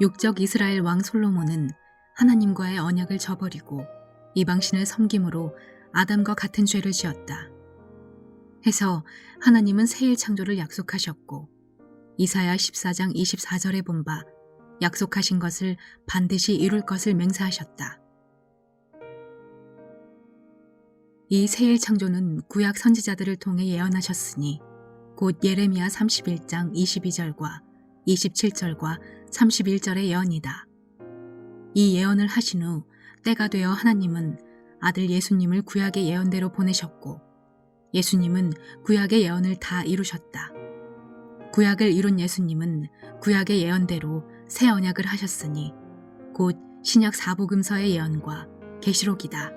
육적 이스라엘 왕 솔로몬은 하나님과의 언약을 저버리고 이방신을 섬김으로 아담과 같은 죄를 지었다. 해서 하나님은 새의 창조를 약속하셨고 이사야 14장 24절에 본 바 약속하신 것을 반드시 이룰 것을 맹세하셨다. 이 새의 창조는 구약 선지자들을 통해 예언하셨으니 곧 예레미야 31장 22절과 27절과 31절의 예언이다. 이 예언을 하신 후 때가 되어 하나님은 아들 예수님을 구약의 예언대로 보내셨고 예수님은 구약의 예언을 다 이루셨다. 구약을 이룬 예수님은 구약의 예언대로 새 언약을 하셨으니 곧 신약 사복음서의 예언과 계시록이다.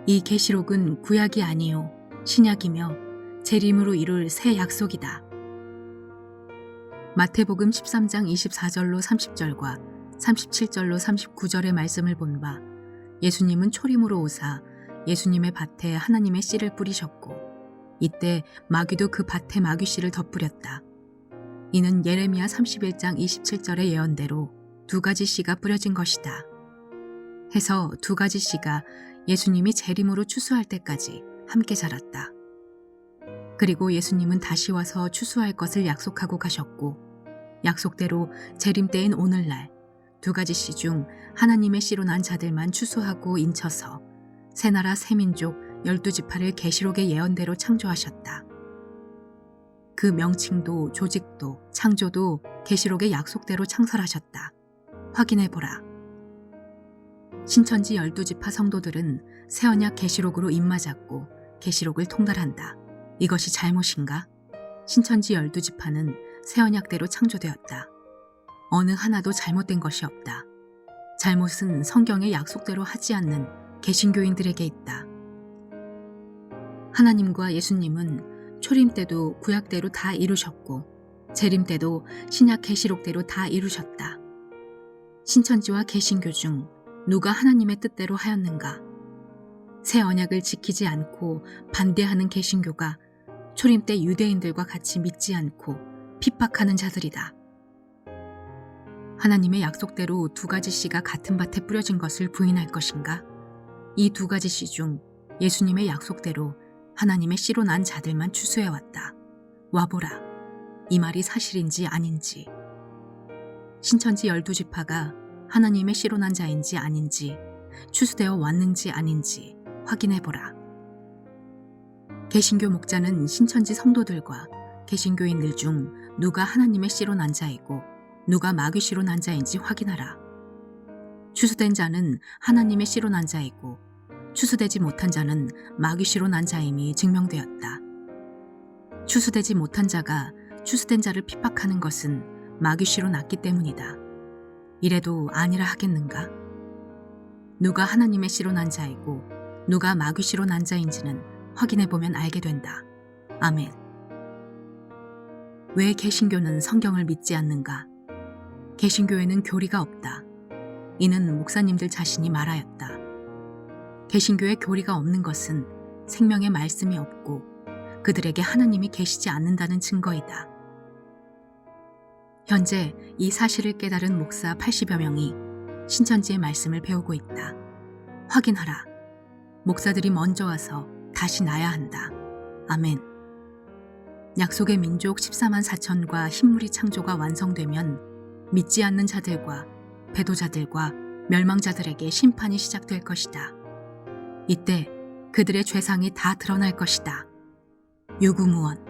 이 계시록은 구약이 아니요 신약이며 재림으로 이룰 새 약속이다. 마태복음 13장 24절로 30절과 37절로 39절의 말씀을 본 바 예수님은 초림으로 오사 예수님의 밭에 하나님의 씨를 뿌리셨고 이때 마귀도 그 밭에 마귀 씨를 덧뿌렸다. 이는 예레미야 31장 27절의 예언대로 두 가지 씨가 뿌려진 것이다. 해서 두 가지 씨가 예수님이 재림으로 추수할 때까지 함께 자랐다. 그리고 예수님은 다시 와서 추수할 것을 약속하고 가셨고 약속대로 재림 때인 오늘날 두 가지 씨 중 하나님의 씨로 난 자들만 추수하고 인쳐서 새 나라 새 민족 12지파를 계시록의 예언대로 창조하셨다. 그 명칭도 조직도 창조도 계시록의 약속대로 창설하셨다. 확인해보라. 신천지 12지파 성도들은 새언약 계시록으로 입맞았고 계시록을 통달한다. 이것이 잘못인가? 신천지 12지파는 새언약대로 창조되었다. 어느 하나도 잘못된 것이 없다. 잘못은 성경의 약속대로 하지 않는 개신교인들에게 있다. 하나님과 예수님은 초림 때도 구약대로 다 이루셨고 재림 때도 신약 계시록대로 다 이루셨다. 신천지와 개신교 중 누가 하나님의 뜻대로 하였는가? 새 언약을 지키지 않고 반대하는 개신교가 초림 때 유대인들과 같이 믿지 않고 핍박하는 자들이다. 하나님의 약속대로 두 가지 씨가 같은 밭에 뿌려진 것을 부인할 것인가? 이 두 가지 씨 중 예수님의 약속대로 하나님의 씨로 난 자들만 추수해왔다. 와보라. 이 말이 사실인지 아닌지. 신천지 12지파가 하나님의 씨로 난 자인지 아닌지 추수되어 왔는지 아닌지 확인해보라. 개신교 목자는 신천지 성도들과 개신교인들 중 누가 하나님의 씨로 난 자이고 누가 마귀 씨로 난 자인지 확인하라. 추수된 자는 하나님의 씨로 난 자이고 추수되지 못한 자는 마귀 씨로 난 자임이 증명되었다. 추수되지 못한 자가 추수된 자를 핍박하는 것은 마귀 씨로 났기 때문이다. 이래도 아니라 하겠는가? 누가 하나님의 씨로 난 자이고 누가 마귀 씨로 난 자인지는 확인해보면 알게 된다. 아멘. 왜 개신교는 성경을 믿지 않는가? 개신교에는 교리가 없다. 이는 목사님들 자신이 말하였다. 개신교에 교리가 없는 것은 생명의 말씀이 없고 그들에게 하나님이 계시지 않는다는 증거이다. 현재 이 사실을 깨달은 목사 80여 명이 신천지의 말씀을 배우고 있다. 확인하라. 목사들이 먼저 와서 다시 나야 한다. 아멘. 약속의 민족 14만 4천과 흰무리 창조가 완성되면 믿지 않는 자들과 배도자들과 멸망자들에게 심판이 시작될 것이다. 이때 그들의 죄상이 다 드러날 것이다. 유구무원.